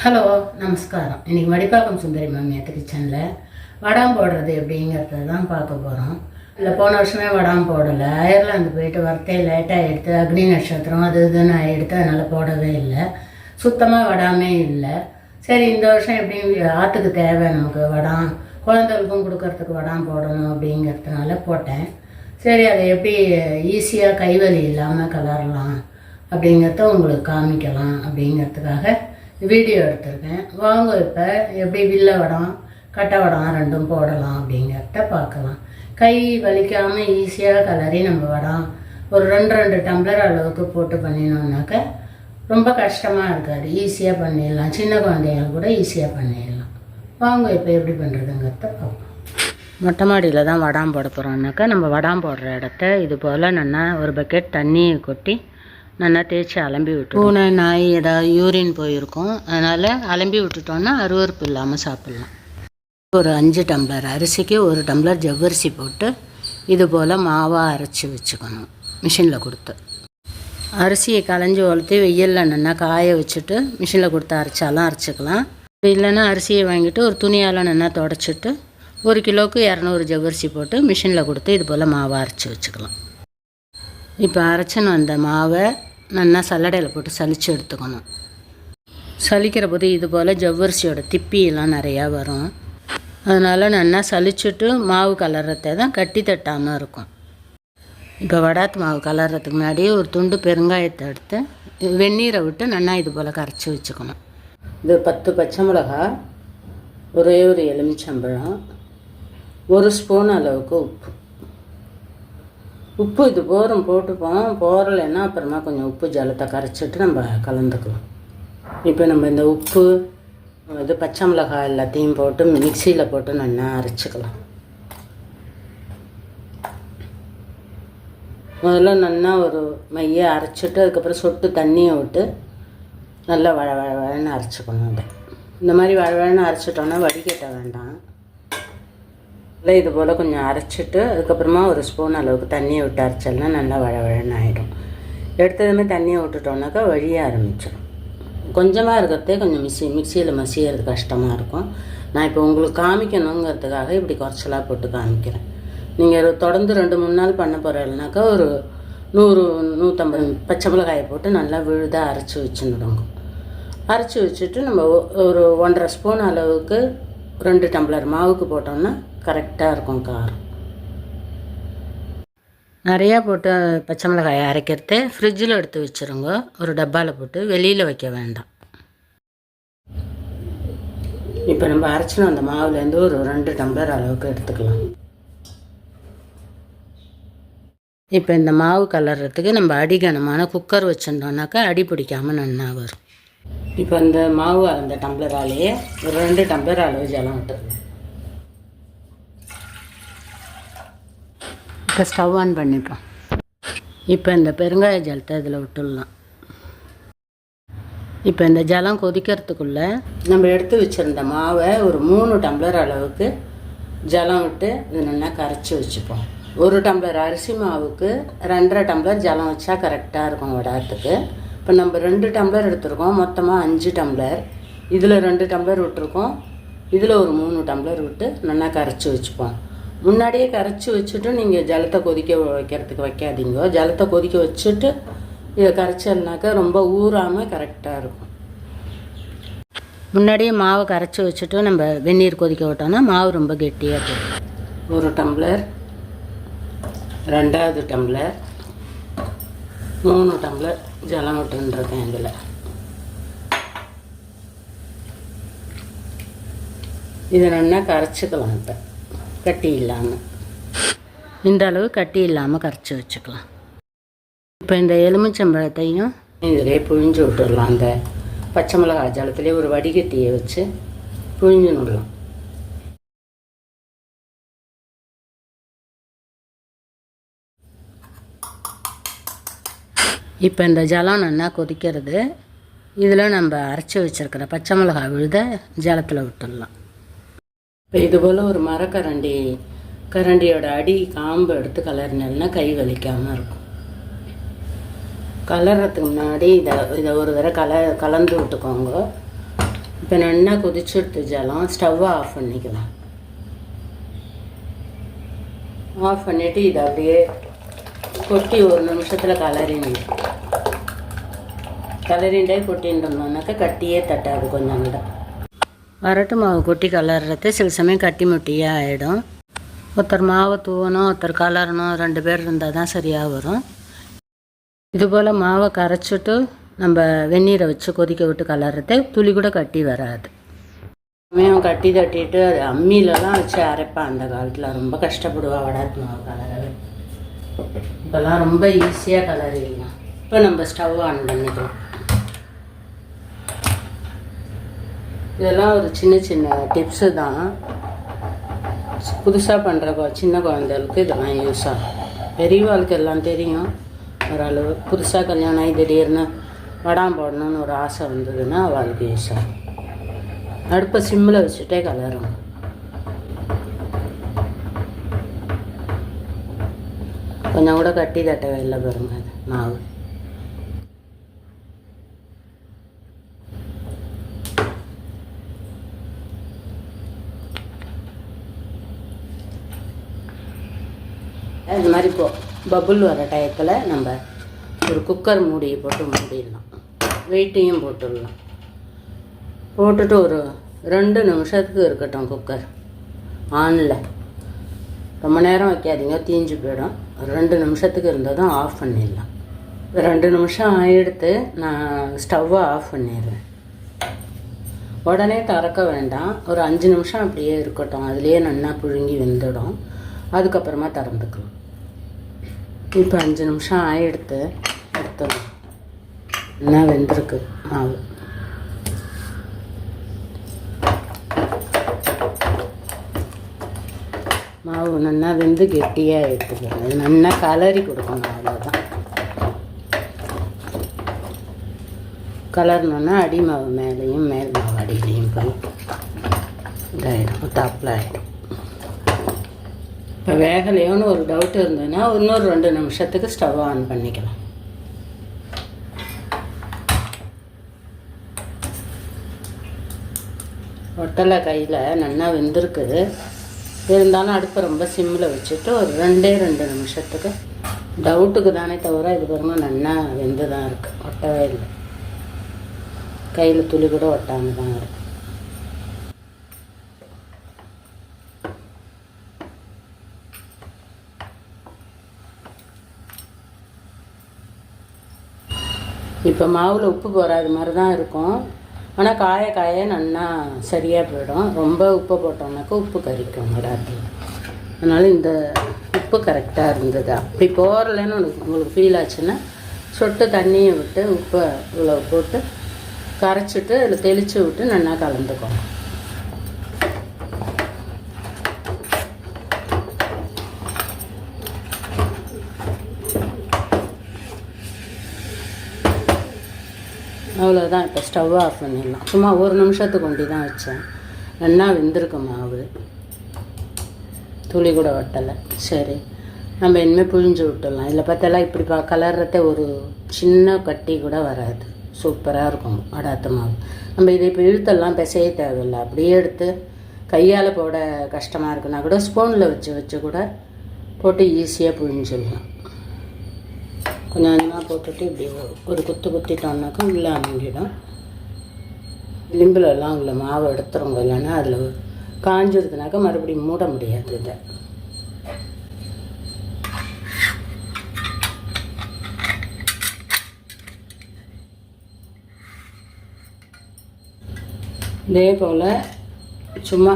Hello நமஸ்காரம். இன்றைக்கி மடிப்பாக்கம் சுந்தரி மாமியார் கிச்சனில் வடாம் போடுறது எப்படிங்கிறத தான் பார்க்க போகிறோம். இல்லை, போன வருஷமே வடாம் போடலை. அயர்லாந்து போயிட்டு வரத்தே லேட்டாக எடுத்து அக்னி நட்சத்திரம் அது இதுன்னு எடுத்து அதனால் போடவே இல்லை. சுத்தமாக வடாமே இல்லை. சரி, இந்த வருஷம் எப்படியும் ஆற்றுக்கு தேவை, நமக்கு வடாம் குழந்தைகளுக்கும் கொடுக்கறதுக்கு வடாம் போடணும் அப்படிங்கிறதுனால போட்டேன். சரி, அதை எப்படி ஈஸியாக கைவலி இல்லாமல் கலரலாம் அப்படிங்கிறத உங்களுக்கு காமிக்கலாம் அப்படிங்கிறதுக்காக வீடியோ எடுத்திருக்கேன். வாங்க இப்போ எப்படி வில்ல வடம் கட்டை வடம் ரெண்டும் போடலாம் அப்படிங்கிறத பார்க்கலாம். கை வலிக்காமல் ஈஸியாக கலரி நம்ம வடம் ஒரு ரெண்டு டம்ளர் அளவுக்கு போட்டு பண்ணினோம்னாக்க ரொம்ப கஷ்டமாக இருக்காது. ஈஸியாக பண்ணிடலாம். சின்ன குழந்தைகள் கூட ஈஸியாக பண்ணிடலாம். வாங்க இப்போ எப்படி பண்ணுறதுங்கிறத பார்க்கலாம். மொட்டை மாடியில் தான் வடாம் போட போகிறோம்னாக்கா நம்ம வடாம் போடுற இடத்த இது போல் நல்லா ஒரு பக்கெட் தண்ணியை கொட்டி நல்லா தேய்ச்சி அலம்பி விட்டு, பூனை நாய் ஏதாவது யூரின் போயிருக்கும், அதனால் அலம்பி விட்டுட்டோன்னா அருவறுப்பு இல்லாமல் சாப்பிட்லாம். ஒரு 5 டம்ளர் அரிசிக்கு 1 டம்ளர் ஜவ்வரிசி போட்டு இது போல் மாவாக அரைச்சி வச்சுக்கணும். மிஷினில் கொடுத்து அரிசியை களைஞ்சி வளர்த்து வெயிலில் நல்லா காய வச்சுட்டு மிஷினில் கொடுத்து அரைச்சாலும் அரைச்சிக்கலாம். இல்லைன்னா அரிசியை வாங்கிட்டு ஒரு துணியால் நல்லா தொடச்சிட்டு 1 கிலோவுக்கு 200 ஜவ்வரிசி போட்டு மிஷினில் கொடுத்து இது போல் மாவை அரைச்சி வச்சுக்கலாம். இப்போ அரைச்சின்னு வந்த மாவை நல்லா சல்லடையில் போட்டு சலித்து எடுத்துக்கணும். சலிக்கிற போது இது போல் ஜவ்வரிசியோட திப்பியெல்லாம் நிறையா வரும். அதனால் நல்லா சலிச்சுட்டு மாவு கலர்றதை தான் கட்டி தட்டாமல் இருக்கும். இப்போ வடாத்து மாவு கலர்றதுக்கு முன்னாடி ஒரு துண்டு பெருங்காயத்தை எடுத்து வெந்நீரை விட்டு நல்லா இது போல் கரைச்சி வச்சுக்கணும். இது 10 பச்சை மிளகா, ஒரே ஒரு எலுமிச்சம்பழம், 1 ஸ்பூன் அளவுக்கு உப்பு இது போரும் போட்டுப்போம். போரலைன்னா அப்புறமா கொஞ்சம் உப்பு ஜலத்தை கரைச்சிட்டு நம்ம கலந்துக்கலாம். இப்போ நம்ம இந்த உப்பு இது பச்சை மிளகாய் எல்லாத்தையும் போட்டு மிக்சியில் போட்டு நல்லா அரைச்சிக்கலாம். முதல்ல நல்லா ஒரு மையை அரைச்சிட்டு அதுக்கப்புறம் சொட்டு தண்ணியை விட்டு நல்லா வழன்னு அரைச்சிக்கணும். அதை இந்த மாதிரி வழன்னு அரைச்சிட்டோன்னா வடிகட்ட வேண்டாம். இல்லை, இது போல் கொஞ்சம் அரைச்சிட்டு அதுக்கப்புறமா 1 ஸ்பூன் அளவுக்கு தண்ணியை விட்டு அரைச்சல்னா நல்லா வழன்னு ஆகிடும். எடுத்ததுமே தண்ணியை விட்டுட்டோம்னாக்கா வழிய ஆரம்பிச்சிடும். கொஞ்சமாக இருக்கிறதே கொஞ்சம் மிக்சியில் மசியறது கஷ்டமாக இருக்கும். நான் இப்போ உங்களுக்கு காமிக்கணுங்கிறதுக்காக இப்படி குறைச்சலாக போட்டு காமிக்கிறேன். நீங்கள் தொடர்ந்து 2-3 நாள் பண்ண போகிறீங்கனாக்கா ஒரு 100-150 பச்சை மிளகாயை போட்டு நல்லா விழுதாக அரைச்சி வச்சுடுங்க. அரைச்சி வச்சுட்டு நம்ம ஒரு 1.5 ஸ்பூன் அளவுக்கு 2 டம்ளர் மாவுக்கு போட்டோம்னா கரெக்டாக இருக்கும் காரம். நிறையா போட்டு பச்சை மிளகாயை அரைக்கிறத ஃப்ரிட்ஜில் எடுத்து வச்சுருங்க. ஒரு டப்பாவில் போட்டு வெளியில் வைக்க வேண்டாம். இப்போ நம்ம அரைச்சினோம் அந்த மாவுலேருந்து ஒரு 2 டம்ளர் அளவுக்கு எடுத்துக்கலாம். இப்போ இந்த மாவு கலர்றதுக்கு நம்ம அடிகனமான குக்கர் வச்சுருந்தோம்னாக்கா அடி பிடிக்காமல் நல்லா வரும். இப்போ இந்த மாவு அந்த டம்ளராலேயே ஒரு 2 டம்ளர் அளவு ஜலம் விட்டு இப்போ ஸ்டவ் ஆன் பண்ணிப்போம். இப்போ இந்த பெருங்காய ஜலத்தை இதில் விட்டுடலாம். இப்போ இந்த ஜலம் கொதிக்கிறதுக்குள்ளே நம்ம எடுத்து வச்சுருந்த மாவை ஒரு 3 டம்ளர் அளவுக்கு ஜலம் விட்டு இது நல்லா கரைச்சி வச்சுப்போம். 1 டம்ளர் அரிசி மாவுக்கு 2.5 டம்ளர் ஜலம் வச்சா கரெக்டாக இருக்கும் வடாத்துக்கு. இப்போ நம்ம 2 டம்ளர் எடுத்துருக்கோம், மொத்தமாக 5 டம்ளர். இதில் 2 டம்ளர் விட்டுருக்கோம், இதில் ஒரு 3 டம்ளர் விட்டு நல்லா கரைச்சி வச்சுப்போம். முன்னாடியே கரைச்சி வச்சுட்டு நீங்கள் ஜலத்தை கொதிக்க வைக்கிறதுக்கு வைக்காதீங்க. ஜலத்தை கொதிக்க வச்சுட்டு இதை கரைச்சல்னாக்கா ரொம்ப ஊறாமல் கரெக்டாக இருக்கும். முன்னாடியே மாவை கரைச்சி வச்சுட்டு நம்ம வெந்நீர் கொதிக்க விட்டோம்னா மாவு ரொம்ப கெட்டியாக போகும். 1 டம்ளர், 2வது டம்ளர், 3 டம்ளர் ஜலம் விட்டுருக்கேன். இதில் இதை நல்லா கரைச்சிக்கலாம். இப்போ கட்டி இல்லாமல் இந்த அளவு கட்டி இல்லாமல் கரைச்சி வச்சுக்கலாம். இப்போ இந்த எலுமிச்சம்பழத்தையும் இதிலே புழிஞ்சு விட்டுடலாம். அந்த பச்சை மிளகாய் ஜலத்துலேயே ஒரு வடிகட்டியை வச்சு புழிஞ்சு விடலாம். இப்போ இந்த ஜலம் நல்லா கொதிக்கிறது. இதில் நம்ம அரைச்சி வச்சுருக்கிற பச்சை மிளகாய் விழுத ஜலத்தில் விட்டுடலாம். இப்போ இது போல் ஒரு கரண்டியோட அடி காம்பு எடுத்து கலர்னா கை வலிக்காமல் இருக்கும். கலர்றதுக்கு முன்னாடி இதை ஒரு தடவை கலந்து விட்டுக்கோங்க. இப்போ நல்லா கொதிச்சுடுத்து ஜலம், ஸ்டவ்வை ஆஃப் பண்ணிக்கலாம். ஆஃப் பண்ணிவிட்டு இதை அப்படியே கொட்டி ஒரு நிமிஷத்தில் கலரிண்டே கொட்டின்னு இருந்தோம்னாக்கா கட்டியே தட்டாது. கொஞ்சம் கூட வரட்டு மாவு கொட்டி கலர்றது சில சமயம் கட்டி முட்டியாக ஆகிடும். ஒருத்தர் மாவை தூவணும், ஒருத்தர் கலரணும், 2 பேர் இருந்தால் தான் சரியாக வரும். இதுபோல் மாவை கரைச்சிட்டு நம்ம வெந்நீரை வச்சு கொதிக்க விட்டு கலர்றது துளி கூட கட்டி வராது. சமயம் கட்டி தட்டிட்டு அது அம்மியிலலாம் வச்சு அரைப்பான். அந்த காலத்தில் ரொம்ப கஷ்டப்படுவா வடாத்து மாவு கலரவே. இப்போல்லாம் ரொம்ப ஈஸியாக கலரிடலாம். இப்போ நம்ம ஸ்டவ் ஆன் பண்ணிக்கலாம். இதெல்லாம் ஒரு சின்ன சின்ன டிப்ஸு தான். புதுசாக பண்ணுற சின்ன குழந்தைகளுக்கு இதெல்லாம் யூஸ் ஆகும். பெரியவாளுக்கு எல்லாம் தெரியும் ஓரளவு. புதுசாக கல்யாணம் ஆகி திடீர்னு வடாம் போடணும்னு ஒரு ஆசை வந்ததுன்னா அவளுக்கு யூஸ் ஆகும். அடுப்பை சிம்மில் வச்சுட்டே கலரும். கொஞ்சம் கூட கட்டி தட்டவே இல்லை பாருங்க அது மாவு. இது மாதிரி பபுள் வர டயத்தில் நம்ம ஒரு குக்கர் மூடியை போட்டு மூடிடலாம். வெயிட்டையும் போட்டுடலாம். போட்டுட்டு ஒரு 2 நிமிஷத்துக்கு இருக்கட்டும் குக்கர் ஆனில். ரொம்ப நேரம் வைக்காதீங்க, தீஞ்சு போயிடும். ஒரு 2 நிமிஷத்துக்கு இருந்ததும் ஆஃப் பண்ணிடலாம். 2 நிமிஷம் ஆகிடுத்து நான் ஸ்டவ்வை ஆஃப் பண்ணிடுறேன். உடனே திறக்க வேண்டாம், ஒரு 5 நிமிஷம் அப்படியே இருக்கட்டும். அதுலேயே நல்லா புழுங்கி வெந்துடும். அதுக்கப்புறமா திறந்துக்கலாம். இப்போ 5 நிமிஷம் ஆகிடுத்து எடுத்துடும். என்ன வெந்திருக்கு மாவு. மாவு நல்லா வெந்து கெட்டியாக எடுத்துக்கணும். இது நல்லா கலரி கொடுக்கணும், அவ்வளோதான். கலர்னோன்னா அடி மாவு மேலேயும் மேல் மாவு அடியிலையும் போய் இதாகிடும், தாப்பில் ஆகிடும். இப்போ வேகலையோன்னு ஒரு டவுட் இருந்ததுன்னா இன்னொரு 2 நிமிஷத்துக்கு ஸ்டவ் ஆன் பண்ணிக்கலாம். ஒட்டலை கையில் நல்லா வெந்திருக்குது. இருந்தாலும் அடுப்பை ரொம்ப சிம்மில் வச்சுட்டு ஒரு 2 நிமிஷத்துக்கு டவுட்டுக்கு தானே தவிர இது பாருங்க நல்லா வெந்து தான் இருக்குது. ஒட்டவே இல்லை, கையில் துளி கூட ஒட்டாமல் தான் இருக்குது. இப்போ மாவில் உப்பு போகாத மாதிரி தான் இருக்கும். ஆனால் காய காய நல்லா சரியாக போயிடும். ரொம்ப உப்பு போட்டோம்னாக்கா உப்பு கறிக்கும் வடாத்தில். அதனால் இந்த உப்பு கரெக்டாக இருந்தது. அப்படி போகலன்னு உங்களுக்கு ஃபீல் ஆச்சுன்னா சொட்டு தண்ணியை விட்டு உப்பை இவ்வளோ போட்டு கரைச்சிட்டு அதில் தெளித்து விட்டு நல்லா கலந்துக்கணும். அவ்வளோதான். இப்போ ஸ்டவ் ஆஃப் பண்ணிடலாம். சும்மா 1 நிமிஷத்துக்கு கொண்டு தான் வச்சேன். நல்லா வெந்திருக்கு மாவு, துளி கூட ஒட்டலை. சரி, நம்ம இனிமேல் புழிஞ்சு விட்டுடலாம். இதில் பார்த்தாலாம் இப்படி கலர்றத ஒரு சின்ன கட்டி கூட வராது. சூப்பராக இருக்கும் வடாத்து மாவு. நம்ம இதை இப்போ இழுத்தெல்லாம் பிசைய தேவையில்லை. அப்படியே எடுத்து கையால் போட கஷ்டமாக இருக்குன்னா கூட ஸ்பூனில் வச்சு கூட போட்டு ஈஸியாக புழிஞ்சிடலாம். கொஞ்சம் கொஞ்சமாக போட்டுட்டு இப்படி ஒரு குத்திட்டோம்னாக்கா உள்ளே அமுங்கிடும். லிம்பிலெல்லாம் உள்ள மாவு எடுத்துருங்க, இல்லைன்னா அதில் காஞ்சிருதுனாக்கா மறுபடியும் மூட முடியாது. இதை இதே போல் சும்மா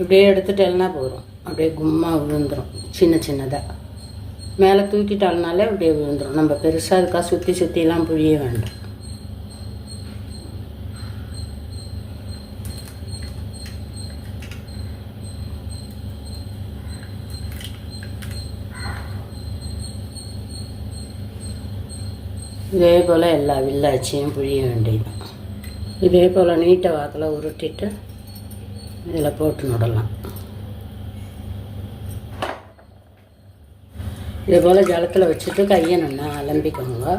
இப்படியே எடுத்துட்டேன்னா போதும். அப்படியே கும்மா விழுந்துடும். சின்னதாக மேலே தூக்கிட்டால்னாலே அப்படியே விழுந்துடும். நம்ம பெருசாக இருக்கா சுற்றிலாம் புழிய வேண்டாம். இதே போல் எல்லா வில்லாச்சியும் புழிய வேண்டியது. இதே போல் நீட்டை வாக்கில் உருட்டிட்டு இதில் போட்டு நுடலாம். இதே போல் ஜலத்தில் வச்சுட்டு கையை நல்லா அலம்பிக்கோங்க.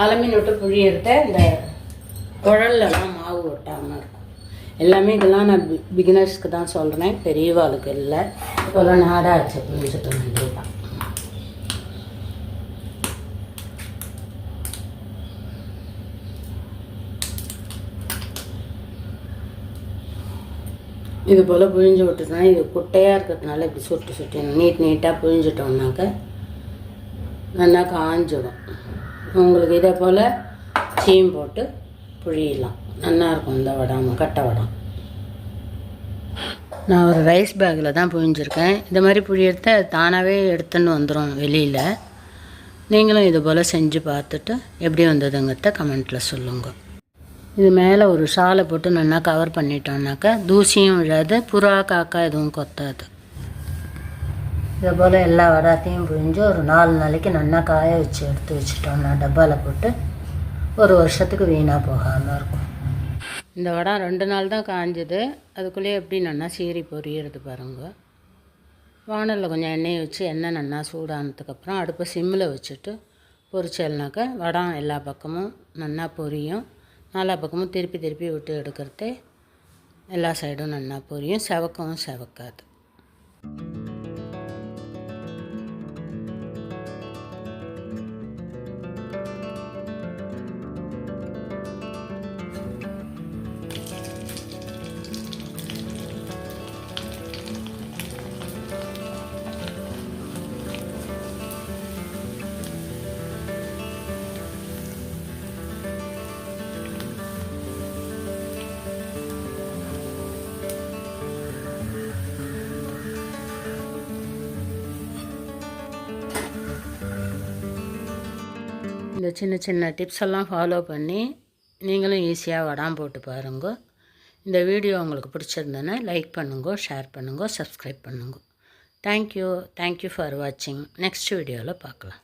அலம்பி நட்டு புழியறத இந்த குழல்லாம் மாவு ஒட்டாமல் இருக்கும். எல்லாமே இதெல்லாம் நான் பிகினர்ஸ்க்கு தான் சொல்கிறேன், பெரியவாளுக்கு இல்லை. இப்போல்லாம் நாடாச்சு புரிஞ்சுக்க வேண்டியதுதான். இது போல் புழிஞ்சு விட்டுட்டோம்னா, இது குட்டையாக இருக்கிறதுனால இப்படி சுட்டு நீட்டாக புழிஞ்சிட்டோம்னாக்க நல்லா காஞ்சிடும். உங்களுக்கு இதே போல் சீம் போட்டு புழியலாம், நல்லாயிருக்கும் இந்த வடம், கட்டை வடம். நான் ஒரு ரைஸ் பேக்கில் தான் புழிஞ்சிருக்கேன். இந்த மாதிரி புழியறத அது தானாகவே எடுத்துன்னு வந்துடும் வெளியில். நீங்களும் இது போல் செஞ்சு பார்த்துட்டு எப்படி வந்ததுங்கிறத கமெண்ட்டில் சொல்லுங்கள். இது மேலே ஒரு ஷாலை போட்டு நல்லா கவர் பண்ணிட்டோம்னாக்கா தூசியும் விழாது, புறா காக்கா எதுவும் கொத்தாது. இதே போல் எல்லா வடாத்தையும் புழிஞ்சு ஒரு 4 நாளைக்கு நல்லா காய வச்சு எடுத்து வச்சுட்டோம்னா டப்பாவில் போட்டு 1 வருஷத்துக்கு வீணாக போகாமல் இருக்கும். இந்த வடம் 2 நாள் தான் காஞ்சது, அதுக்குள்ளேயே எப்படி நல்லா சீரி பொரியிறது பாருங்க. வானலில் கொஞ்சம் எண்ணெயை வச்சு எண்ணெய் நல்லா சூடானதுக்கப்புறம் அடுப்பை சிம்மில் வச்சுட்டு பொரிச்சல்னாக்கா வடம் எல்லா பக்கமும் நல்லா பொரியும். 4 பக்கமும் திருப்பி விட்டு எடுக்கிறதே எல்லா சைடும் நல்லா பொரியும், செவக்கவும் செவக்காது. இந்த சின்ன டிப்ஸ் எல்லாம் ஃபாலோ பண்ணி நீங்களும் ஈஸியாக வடாம் போட்டு பாருங்க. இந்த வீடியோ உங்களுக்கு பிடிச்சிருந்ததுன்னா லைக் பண்ணுங்க, ஷேர் பண்ணுங்க, சப்ஸ்கிரைப் பண்ணுங்க. தேங்க்யூ ஃபார் வாட்சிங். நெக்ஸ்ட் வீடியோவில் பார்க்கலாம்.